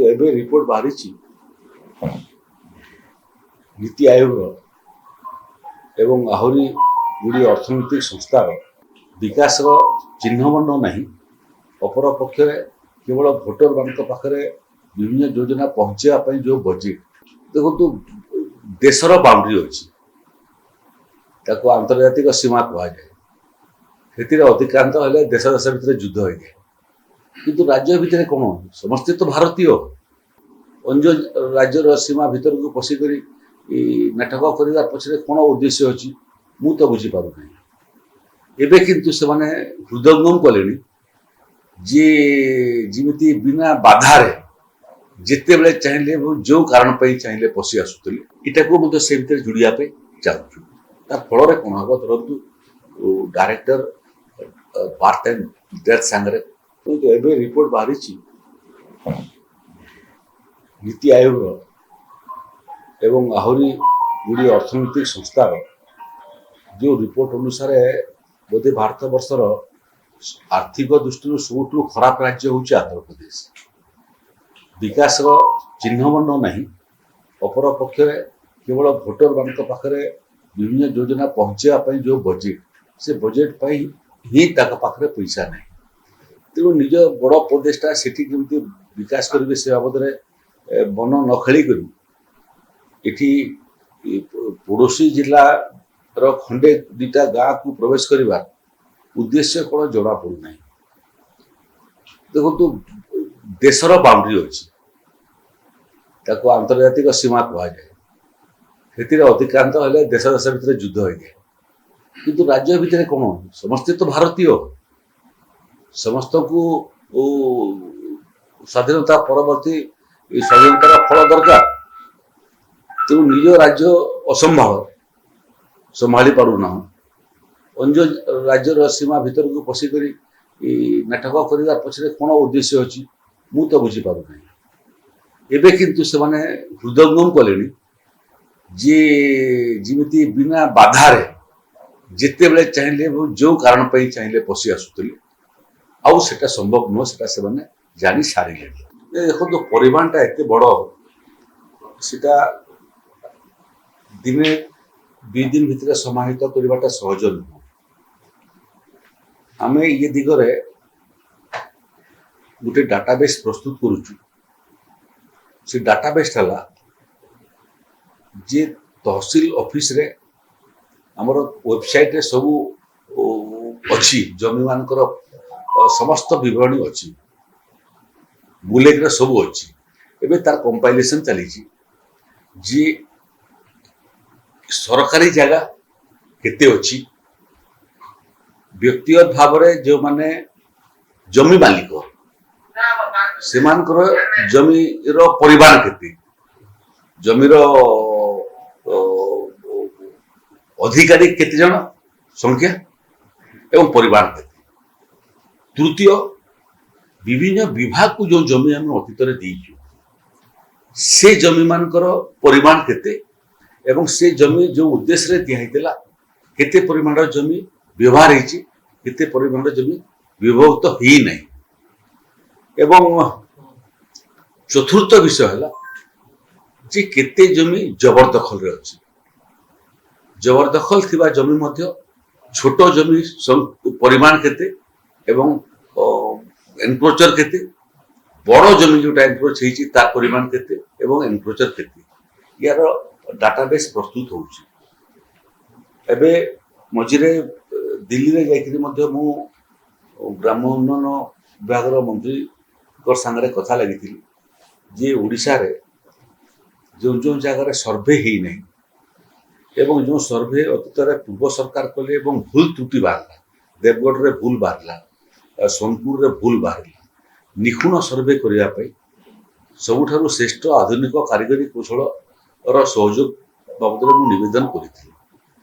କିନ୍ତୁ ଏବେ ରିପୋର୍ଟ ବାହାରିଛି ନୀତି ଆୟୋଗର ଏବଂ ଆହୁରି ଗୁଡ଼ିଏ ଅର୍ଥନୈତିକ ସଂସ୍ଥାର ବିକାଶର ଚିହ୍ନବର୍ଣ୍ଣ ନାହିଁ। ଅପରପକ୍ଷରେ କେବଳ ଭୋଟରମାନଙ୍କ ପାଖରେ ବିଭିନ୍ନ ଯୋଜନା ପହଞ୍ଚିବା ପାଇଁ ଯେଉଁ ବଜେଟ୍, ଦେଖନ୍ତୁ ଦେଶର ବାଉଣ୍ଡରୀ ଅଛି, ତାକୁ ଆନ୍ତର୍ଜାତିକ ସୀମା କୁହାଯାଏ। ସେଥିରେ ଅତିକ୍ରାନ୍ତ ହେଲେ ଦେଶ ଦେଶ ଭିତରେ ଯୁଦ୍ଧ ହୋଇଯାଏ। କିନ୍ତୁ ରାଜ୍ୟ ଭିତରେ କ'ଣ, ସମସ୍ତେ ତ ଭାରତୀୟ। ଅନ୍ୟ ରାଜ୍ୟର ସୀମା ଭିତରକୁ ପଶିକରି ନାଟକ କରିବା ପଛରେ କ'ଣ ଉଦ୍ଦେଶ୍ୟ ଅଛି ମୁଁ ତ ବୁଝିପାରୁନାହିଁ। ଏବେ କିନ୍ତୁ ସେମାନେ ହୃଦୟଙ୍ଗମ କଲେଣି ଯେ ଯେମିତି ବିନା ବାଧାରେ ଯେତେବେଳେ ଚାହିଁଲେ ଏବଂ ଯେଉଁ କାରଣ ପାଇଁ ଚାହିଁଲେ ପଶି ଆସୁଥିଲେ, ଏଟାକୁ ମଧ୍ୟ ସେ ଭିତରେ ଯୋଡ଼ିବା ପାଇଁ ଚାହୁଁଛୁ। ତା ଫଳରେ କ'ଣ ହେବ, ଧରନ୍ତୁ ଡାଇରେକ୍ଟର ବାର୍ଥ ଆଣ୍ଡ ଡେଥ୍ ସାଙ୍ଗରେ କିନ୍ତୁ ଏବେ ରିପୋର୍ଟ ବାହାରିଛି ନୀତି ଆୟୋଗର ଏବଂ ଆହୁରି ଗୁଡ଼ିଏ ଅର୍ଥନୈତିକ ସଂସ୍ଥାର ଯେଉଁ ରିପୋର୍ଟ ଅନୁସାରେ ବୋଧେ ଭାରତବର୍ଷର ଆର୍ଥିକ ଦୃଷ୍ଟିରୁ ସବୁଠୁ ଖରାପ ରାଜ୍ୟ ହେଉଛି ଆନ୍ଧ୍ରପ୍ରଦେଶ। ବିକାଶର ଚିହ୍ନବର୍ଣ୍ଣ ନାହିଁ। ଅପରପକ୍ଷରେ କେବଳ ଭୋଟରମାନଙ୍କ ପାଖରେ ବିଭିନ୍ନ ଯୋଜନା ପହଞ୍ଚିବା ପାଇଁ ଯେଉଁ ବଜେଟ୍, ସେ ବଜେଟ୍ ପାଇଁ ହିଁ ତାଙ୍କ ପାଖରେ ପଇସା ନାହିଁ। ତେଣୁ ନିଜ ବଡ଼ ପ୍ରଦେଶଟା ସେଠି କେମିତି ବିକାଶ କରିବେ ସେ ବାବଦରେ ମନ ନ ଖେଳିକରି ଏଠି ପଡ଼ୋଶୀ ଜିଲ୍ଲାର ଖଣ୍ଡେ ଦୁଇଟା ଗାଁକୁ ପ୍ରବେଶ କରିବା ଉଦ୍ଦେଶ୍ୟ କ'ଣ ଜଣାପଡ଼ୁନାହିଁ। ଦେଖନ୍ତୁ ଦେଶର ବାଉଣ୍ଡରୀ ଅଛି, ତାକୁ ଆନ୍ତର୍ଜାତିକ ସୀମା କୁହାଯାଏ। ସେଥିରେ ଅତିକ୍ରାନ୍ତ ହେଲେ ଦେଶ ଦେଶ ଭିତରେ ଯୁଦ୍ଧ ହୋଇଯାଏ। କିନ୍ତୁ ରାଜ୍ୟ ଭିତରେ କ'ଣ, ସମସ୍ତେ ତ ଭାରତୀୟ। ସମସ୍ତଙ୍କୁ ସ୍ୱାଧୀନତା ପରବର୍ତ୍ତୀ ସ୍ୱାଧୀନତାର ଫଳ ଦରକାର। ତେଣୁ ନିଜ ରାଜ୍ୟ ସମ୍ଭାଳି ପାରୁନାହୁଁ। ଅନ୍ୟ ରାଜ୍ୟର ସୀମା ଭିତରକୁ ପଶିକରି ନାଟକ କରିବା ପଛରେ କ'ଣ ଉଦ୍ଦେଶ୍ୟ ଅଛି ମୁଁ ତ ବୁଝିପାରୁନାହିଁ। ଏବେ କିନ୍ତୁ ସେମାନେ ହୃଦୟଙ୍ଗମ କଲେଣି ଯେ ଯେମିତି ବିନା ବାଧାରେ ଯେତେବେଳେ ଚାହିଁଲେ ଏବଂ ଯେଉଁ କାରଣ ପାଇଁ ଚାହିଁଲେ ପଶି ଆସୁଥିଲେ, ଆଉ ସେଟା ସମ୍ଭବ ନୁହଁ, ସେଟା ସେମାନେ ଜାଣି ସାରିଲେଣି। ଦେଖନ୍ତୁ ପରିମାଣଟା ଏତେ ବଡ଼, ସେଟା ଦିନେ ଦୁଇ ଦିନ ଭିତରେ ସମାହିତ କରିବାଟା ସହଜ ନୁହଁ। ଆମେ ଏ ଦିଗରେ ଗୋଟେ ଡାଟାବେସ୍ ପ୍ରସ୍ତୁତ କରୁଛୁ। ସେ ଡାଟାବେସ୍ ହେଲା ଯେ ତହସିଲ ଅଫିସରେ ଆମର ୱେବସାଇଟ୍ରେ ସବୁ ଅଛି, ଜମିମାନଙ୍କର ସମସ୍ତ ବିବରଣୀ ଅଛି, ବୁଲେଟ୍ରେ ସବୁ ଅଛି। ଏବେ ତାର କମ୍ପାଇଲେସନ୍ ଚାଲିଛି ଯେ ସରକାରୀ ଜାଗା କେତେ ଅଛି, ବ୍ୟକ୍ତିଗତ ଭାବରେ ଯେଉଁମାନେ ଜମି ମାଲିକ ସେମାନଙ୍କର ଜମିର ପରିମାଣ କେତେ, ଜମିର ଅଧିକାରୀ କେତେ ଜଣ ସଂଖ୍ୟା ଏବଂ ପରିମାଣ କେତେ। ତୃତୀୟ, ବିଭିନ୍ନ ବିଭାଗକୁ ଯେଉଁ ଜମି ଆମେ ଅତୀତରେ ଦେଇଛୁ ସେ ଜମିମାନଙ୍କର ପରିମାଣ କେତେ ଏବଂ ସେ ଜମି ଯେଉଁ ଉଦ୍ଦେଶ୍ୟରେ ଦିଆହେଇଥିଲା କେତେ ପରିମାଣର ଜମି ବ୍ୟବହାର ହେଇଛି, କେତେ ପରିମାଣର ଜମି ବ୍ୟବହୃତ ହେଇନାହିଁ। ଏବଂ ଚତୁର୍ଥ ବିଷୟ ହେଲା ଯେ କେତେ ଜମି ଜବରଦଖଲରେ ଅଛି। ଜବରଦଖଲ ଥିବା ଜମି ମଧ୍ୟ ଛୋଟ ଜମି ପରିମାଣ କେତେ ଏବଂ ଏନକ୍ରୋଚର କେତେ, ବଡ଼ ଜମି ଯେଉଁଟା ଏନକ୍ରୋଚ ହେଇଛି ତା ପରିମାଣ କେତେ ଏବଂ ଏନକ୍ରୋଚର କେତେ, ୟାର ଡାଟାବେସ୍ ପ୍ରସ୍ତୁତ ହେଉଛି। ଏବେ ମଝିରେ ଦିଲ୍ଲୀରେ ଯାଇକରି ମଧ୍ୟ ମୁଁ ଗ୍ରାମ ଉନ୍ନୟନ ବିଭାଗର ମନ୍ତ୍ରୀଙ୍କ ସାଙ୍ଗରେ କଥା ଲାଗିଥିଲି ଯେ ଓଡ଼ିଶାରେ ଯେଉଁ ଯେଉଁ ଜାଗାରେ ସର୍ଭେ ହେଇନାହିଁ ଏବଂ ଯେଉଁ ସର୍ଭେ ଅତୀତରେ ପୂର୍ବ ସରକାର କଲେ ଏବଂ ଭୁଲ ତ୍ରୁଟି ବାହାରିଲା, ଦେବଗଡ଼ରେ ଭୁଲ ବାହାରିଲା, ସୋନପୁରରେ ଭୁଲ ବାହାରିଲା, ନିଖୁଣ ସର୍ଭେ କରିବା ପାଇଁ ସବୁଠାରୁ ଶ୍ରେଷ୍ଠ ଆଧୁନିକ କାରିଗରୀ କୌଶଳର ସହଯୋଗ ବାବଦରେ ମୁଁ ନିବେଦନ କରିଥିଲି।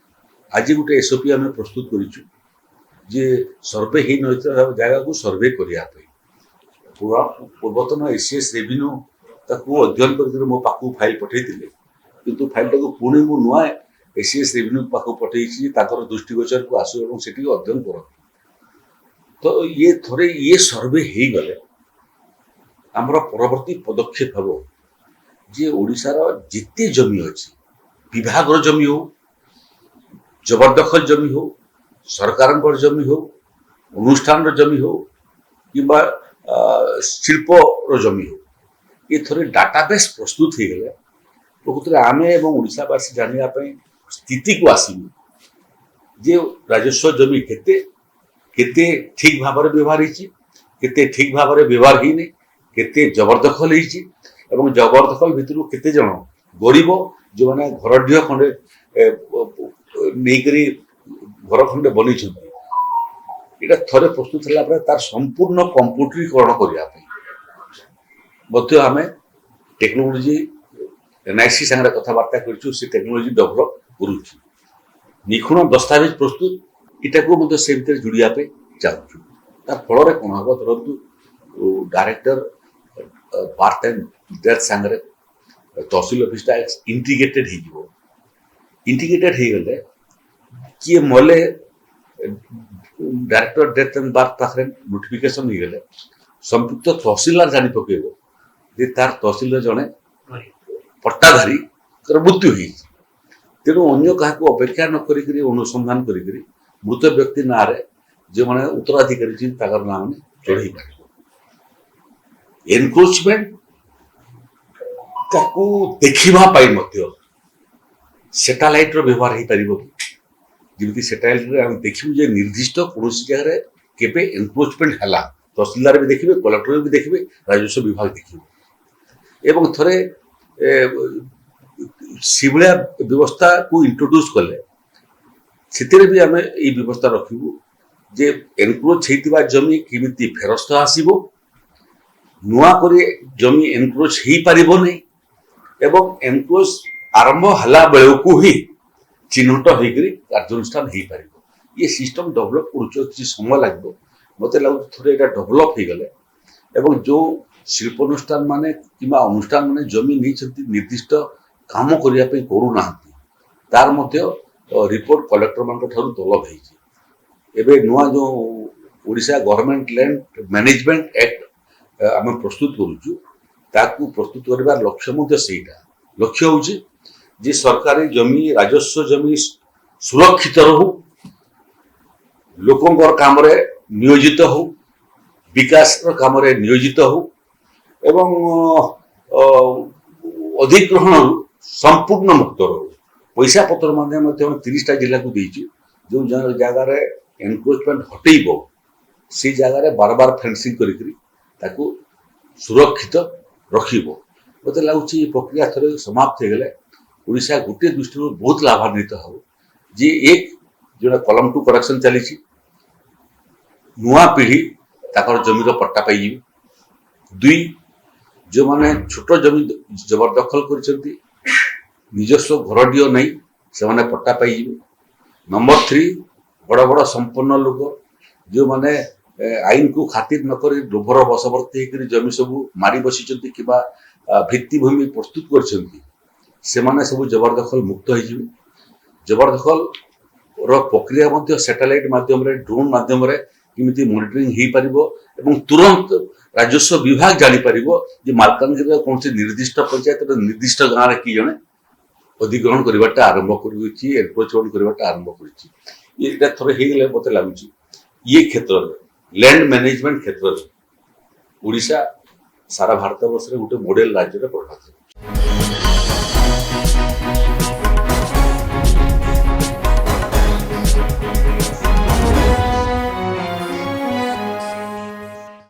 ଆଜି ଗୋଟେ SOP ଆମେ ପ୍ରସ୍ତୁତ କରିଛୁ ଯେ ସର୍ଭେ ହେଇନଥିବା ଜାଗାକୁ ସର୍ଭେ କରିବା ପାଇଁ। ପୂର୍ବତନ ACS ରେଭିନ୍ୟୁ ତାକୁ ଅଧ୍ୟୟନ କରିକି ମୋ ପାଖକୁ ଫାଇଲ ପଠାଇଥିଲେ, କିନ୍ତୁ ଫାଇଲଟାକୁ ପୁଣି ମୁଁ ନୂଆ ACS ରେଭିନ୍ୟୁ ପାଖକୁ ପଠାଇଛି, ତାଙ୍କର ଦୃଷ୍ଟିଗୋଚରକୁ ଆସୁ ଏବଂ ସେଠିକି ଅଧ୍ୟୟନ କରନ୍ତୁ। ତ ଥରେ ଇଏ ସର୍ଭେ ହେଇଗଲେ ଆମର ପରବର୍ତ୍ତୀ ପଦକ୍ଷେପ ହେବ ଯେ ଓଡ଼ିଶାର ଯେତେ ଜମି ଅଛି, ବିଭାଗର ଜମି ହଉ, ଜବରଦଖଲ ଜମି ହଉ, ସରକାରଙ୍କର ଜମି ହଉ, ଅନୁଷ୍ଠାନର ଜମି ହଉ କିମ୍ବା ଶିଳ୍ପର ଜମି ହଉ, ଏଥରେ ଡାଟାବେସ୍ ପ୍ରସ୍ତୁତ ହେଇଗଲେ ପ୍ରକୃତରେ ଆମେ ଏବଂ ଓଡ଼ିଶାବାସୀ ଜାଣିବା ପାଇଁ ସ୍ଥିତିକୁ ଆସିବୁ ଯେ ରାଜସ୍ୱ ଜମି କେତେ କେତେ ଠିକ ଭାବରେ ବ୍ୟବହାର ହେଇଛି, କେତେ ଠିକ ଭାବରେ ବ୍ୟବହାର ହେଇନି, କେତେ ଜବରଦଖଲ ହେଇଛି ଏବଂ ଜବରଦଖଲ ଭିତରୁ କେତେ ଜଣ ଗରିବ ଯେଉଁମାନେ ଘରଡିହ ଖଣ୍ଡେ ନେଇକରି ଘର ଖଣ୍ଡେ ବନେଇଛନ୍ତି, ଏଇଟା ଥରେ ପ୍ରସ୍ତୁତ ହେଲା ପରେ ତାର ସମ୍ପୂର୍ଣ୍ଣ କମ୍ପ୍ୟୁଟରୀକରଣ କରିବା ପାଇଁ ମଧ୍ୟ ଆମେ ଟେକ୍ନୋଲୋଜି NIC ସାଙ୍ଗରେ କଥାବାର୍ତ୍ତା କରିଛୁ, ସେ ଟେକ୍ନୋଲୋଜି ଡେଭଲପ କରୁଛୁ। ନିଖୁଣ ଦସ୍ତାବେଜ ପ୍ରସ୍ତୁତ ଏଟାକୁ ମଧ୍ୟ ସେ ଭିତରେ ଯୋଡ଼ିବା ପାଇଁ ଚାହୁଁଛୁ। ତା ଫଳରେ କ'ଣ ହବ, ଧରନ୍ତୁ ଡାଇରେକ୍ଟର ବାର୍ଥ ଆଣ୍ଡ ଡେଥ୍ ସାଙ୍ଗରେ ତହସିଲ ଅଫିସଟା ଇଣ୍ଟିଗ୍ରେଟେଡ ହେଇଯିବ। ଇଣ୍ଟିଗ୍ରେଟେଡ ହେଇଗଲେ କିଏ ମଲେ ଡାଇରେକ୍ଟର ଡେଥ୍ ଆଣ୍ଡ ବାର୍ଥ ପାଖରେ ନୋଟିଫିକେସନ ହେଇଗଲେ ସମ୍ପୃକ୍ତ ତହସିଲଦାର ଜାଣି ପକେଇବ ଯେ ତାର ତହସିଲର ଜଣେ ପଟ୍ଟାଧାରୀଙ୍କର ମୃତ୍ୟୁ ହେଇଛି। ତେଣୁ ଅନ୍ୟ କାହାକୁ ଅପେକ୍ଷା ନ କରିକିରି ଅନୁସନ୍ଧାନ କରିକିରି ମୃତ ବ୍ୟକ୍ତି ନାଁରେ ଯେଉଁମାନେ ଉତ୍ତରାଧିକାରୀ ଅଛନ୍ତି ତାଙ୍କର ନାଁ ମାନେ ଚଢ଼େଇ ପାରିବ। ଏନକ୍ରୋଚମେଣ୍ଟ ତାକୁ ଦେଖିବା ପାଇଁ ମଧ୍ୟ ସେଟାଲାଇଟର ବ୍ୟବହାର ହେଇପାରିବ କି, ଯେମିତି ସେଟାଲାଇଟରେ ଆମେ ଦେଖିବୁ ଯେ ନିର୍ଦ୍ଦିଷ୍ଟ କୌଣସି ଜାଗାରେ କେବେ ଏନକ୍ରୋଚମେଣ୍ଟ ହେଲା, ତହସିଲଦାର ବି ଦେଖିବେ, କଲେକ୍ଟର ବି ଦେଖିବେ, ରାଜସ୍ୱ ବିଭାଗ ଦେଖିବେ। ଏବଂ ଥରେ ସେଭଳିଆ ବ୍ୟବସ୍ଥାକୁ ଇଣ୍ଟ୍ରୋଡ୍ୟୁସ କଲେ ସେଥିରେ ବି ଆମେ ଏଇ ବ୍ୟବସ୍ଥା ରଖିବୁ ଯେ ଏନକ୍ରୋଚ ହେଇଥିବା ଜମି କେମିତି ଫେରସ୍ତ ଆସିବ, ନୂଆ କରି ଜମି ଏନକ୍ରୋଚ ହେଇପାରିବ ନାହିଁ ଏବଂ ଏନକ୍ରୋଚ ଆରମ୍ଭ ହେଲା ବେଳକୁ ହିଁ ଚିହ୍ନଟ ହେଇକରି କାର୍ଯ୍ୟାନୁଷ୍ଠାନ ହେଇପାରିବ। ଇଏ ସିଷ୍ଟମ ଡେଭଲପ କରୁଛ, କିଛି ସମୟ ଲାଗିବ। ମତେ ଲାଗୁଛି ଥରେ ଏଇଟା ଡେଭଲପ ହେଇଗଲେ ଏବଂ ଯୋଉ ଶିଳ୍ପାନୁଷ୍ଠାନ ମାନେ କିମ୍ବା ଅନୁଷ୍ଠାନ ମାନେ ଜମି ନେଇଛନ୍ତି ନିର୍ଦ୍ଦିଷ୍ଟ କାମ କରିବା ପାଇଁ କରୁନାହାନ୍ତି, ତାର ମଧ୍ୟ ରିପୋର୍ଟ କଲେକ୍ଟର ମାନଙ୍କ ଠାରୁ ତଲବ ହେଇଛି। ଏବେ ନୂଆ ଯୋଉ Odisha government land management act ଆମେ ପ୍ରସ୍ତୁତ କରୁଛୁ, ତାକୁ ପ୍ରସ୍ତୁତ କରିବାର ଲକ୍ଷ୍ୟ ମଧ୍ୟ ସେଇଟା। ଲକ୍ଷ୍ୟ ହେଉଛି ଯେ ସରକାରୀ ଜମି, ରାଜସ୍ୱ ଜମି ସୁରକ୍ଷିତ ରହୁ, ଲୋକଙ୍କର କାମରେ ନିୟୋଜିତ ହଉ, ବିକାଶର କାମରେ ନିୟୋଜିତ ହଉ ଏବଂ ଅଧିଗ୍ରହଣରୁ ସମ୍ପୂର୍ଣ୍ଣ ମୁକ୍ତ ରହୁ। ପଇସା ପତ୍ର ମଧ୍ୟ 30ଟା ଜିଲ୍ଲାକୁ ଦେଇଛୁ, ଯେଉଁ ଜାଗାରେ ଏନକ୍ରୋଚମେଣ୍ଟ ହଟେଇବ ସେଇ ଜାଗାରେ ବାରବାର ଫେନ୍ସିଂ କରିକିରି ତାକୁ ସୁରକ୍ଷିତ ରଖିବ। ମୋତେ ଲାଗୁଛି ଏ ପ୍ରକ୍ରିୟା ଥରେ ସମାପ୍ତ ହେଇଗଲେ ଓଡ଼ିଶା ଗୋଟିଏ ଦୃଷ୍ଟିରୁ ବହୁତ ଲାଭାନ୍ୱିତ ହେବ ଯେ ଏକ ଯେଉଁଟା କଲମ ଟୁ କରେକ୍ସନ ଚାଲିଛି, ନୂଆ ପିଢ଼ି ତାଙ୍କର ଜମିର ପଟ୍ଟା ପାଇଯିବେ। ଦୁଇ, ଯେଉଁମାନେ ଛୋଟ ଜମି ଜବରଦଖଲ କରିଛନ୍ତି ନିଜସ୍ୱ ଘରଡିହ ନେଇ ସେମାନେ ପଟ୍ଟା ପାଇଯିବେ। ନମ୍ବର 3, ବଡ଼ ବଡ଼ ସମ୍ପନ୍ନ ଲୋକ ଯେଉଁମାନେ ଆଇନକୁ ଖାତିର ନକରି ଲୋଭର ବଶବର୍ତ୍ତୀ ହେଇକରି ଜମି ସବୁ ମାରି ବସିଛନ୍ତି କିମ୍ବା ଭିତ୍ତିଭୂମି ପ୍ରସ୍ତୁତ କରିଛନ୍ତି, ସେମାନେ ସବୁ ଜବରଦଖଲ ମୁକ୍ତ ହେଇଯିବେ। ଜବରଦଖଲର ପ୍ରକ୍ରିୟା ମଧ୍ୟ ସାଟେଲାଇଟ ମାଧ୍ୟମରେ, ଡ୍ରୋନ୍ ମାଧ୍ୟମରେ କେମିତି ମନିଟରିଂ ହେଇପାରିବ ଏବଂ ତୁରନ୍ତ ରାଜସ୍ୱ ବିଭାଗ ଜାଣିପାରିବ ଯେ ମାଲକାନଗିରିର କୌଣସି ନିର୍ଦ୍ଦିଷ୍ଟ ପଞ୍ଚାୟତର ନିର୍ଦ୍ଦିଷ୍ଟ ଗାଁରେ କି ଜଣେ ଅଧିଗ୍ରହଣ କରିବାଟା ଆରମ୍ଭ କରିଛି, ଏନକ୍ରୋଚମେଣ୍ଟ କରିବାଟା ଆରମ୍ଭ କରିଛି। ଏଇଟା ଥରେ ହେଇଗଲେ ମୋତେ ଲାଗୁଛି ଇଏ କ୍ଷେତ୍ରରେ, ଲ୍ୟାଣ୍ଡ ମ୍ୟାନେଜମେଣ୍ଟ କ୍ଷେତ୍ରରେ ଓଡ଼ିଶା ସାରା ଭାରତ ବର୍ଷରେ ଗୋଟେ ମଡେଲ ରାଜ୍ୟରେ ପରିଣତ ହେବ।